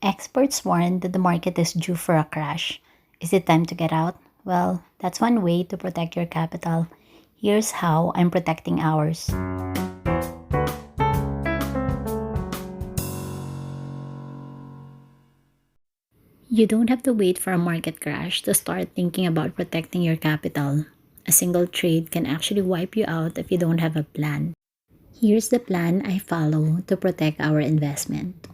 Experts warn that the market is due for a crash. Is it time to get out? Well, that's one way to protect your capital. Here's how I'm protecting ours. You don't have to wait for a market crash to start thinking about protecting your capital. A single trade can actually wipe you out if you don't have a plan. Here's the plan I follow to protect our investment.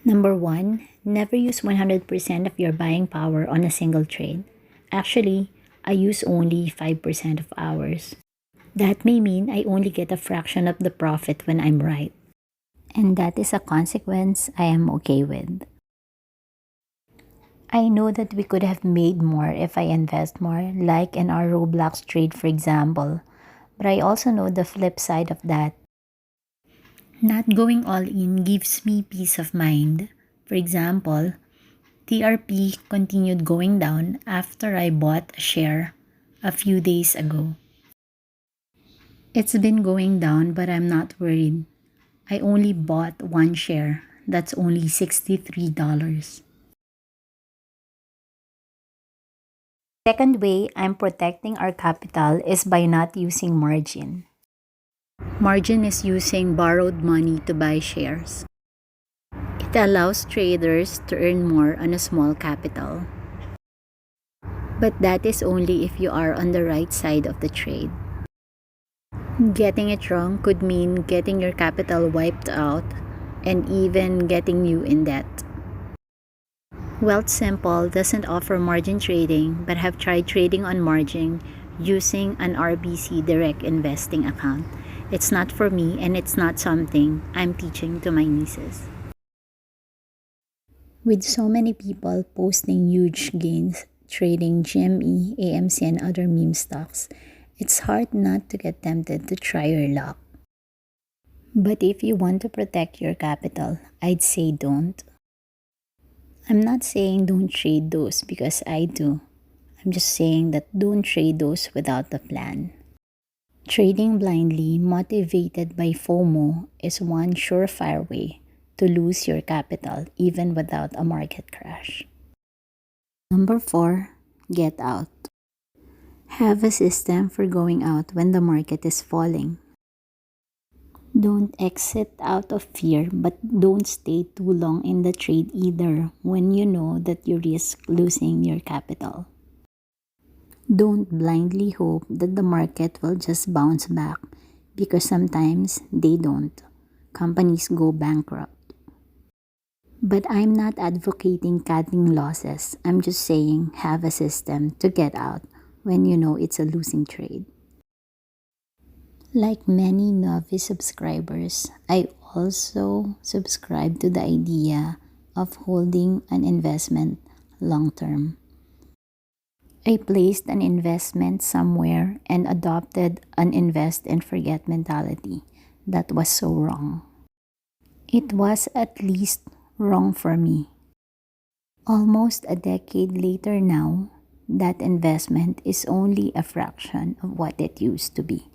Number one, never use 100% of your buying power on a single trade. Actually, I use only 5% of ours. That may mean I only get a fraction of the profit when I'm right. And that is a consequence I am okay with. I know that we could have made more if I invest more, like in our Roblox trade, for example. But I also know the flip side of that. Not going all in gives me peace of mind. For example, TRP continued going down after I bought a share a few days ago. It's been going down, but I'm not worried. I only bought one share. That's only $63. Second way I'm protecting our capital is by not using margin. Margin is using borrowed money to buy shares. It allows traders to earn more on a small capital. But that is only if you are on the right side of the trade. Getting it wrong could mean getting your capital wiped out and even getting you in debt. Wealth Simple doesn't offer margin trading but have tried trading on margin using an RBC direct investing account. It's not for me and it's not something I'm teaching to my nieces. With so many people posting huge gains trading GME, AMC, and other meme stocks, it's hard not to get tempted to try your luck. But if you want to protect your capital, I'd say don't. I'm not saying don't trade those because I do. I'm just saying that don't trade those without a plan. Trading blindly, motivated by FOMO, is one surefire way to lose your capital even without a market crash. Number 4, get out. Have a system for going out when the market is falling. Don't exit out of fear, but don't stay too long in the trade either when you know that you risk losing your capital. Don't blindly hope that the market will just bounce back because sometimes they don't. Companies go bankrupt. But I'm not advocating cutting losses. I'm just saying have a system to get out when you know it's a losing trade. Like many novice subscribers, I also subscribe to the idea of holding an investment long term. I placed an investment somewhere and adopted an invest and forget mentality. That was so wrong. It was at least wrong for me. Almost a decade later now, that investment is only a fraction of what it used to be.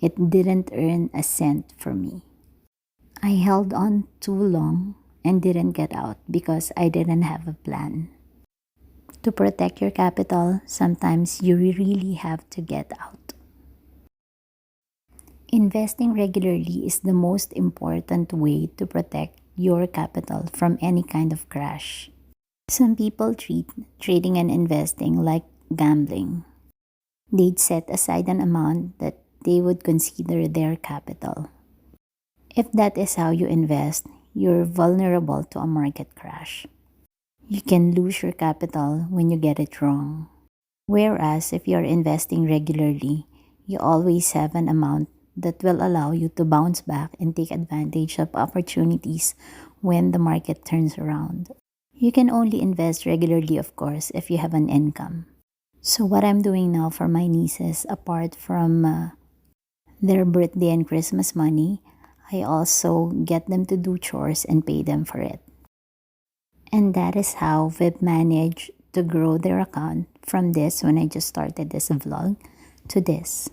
It didn't earn a cent for me. I held on too long and didn't get out because I didn't have a plan. To protect your capital, sometimes you really have to get out. Investing regularly is the most important way to protect your capital from any kind of crash. Some people treat trading and investing like gambling. They'd set aside an amount that they would consider their capital. If that is how you invest, you're vulnerable to a market crash. You can lose your capital when you get it wrong. Whereas if you're investing regularly, you always have an amount that will allow you to bounce back and take advantage of opportunities when the market turns around. You can only invest regularly, of course, if you have an income. So what I'm doing now for my nieces, apart from their birthday and Christmas money, I also get them to do chores and pay them for it. And that is how we've managed to grow their account from this when I just started this vlog to this.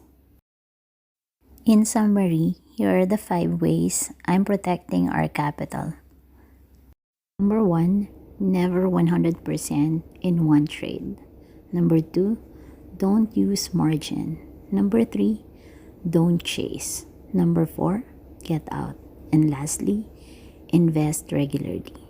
In summary, here are the 5 ways I'm protecting our capital. Number 1, never 100% in one trade. Number 2, don't use margin. Number 3, don't chase. Number 4, get out. And lastly, invest regularly.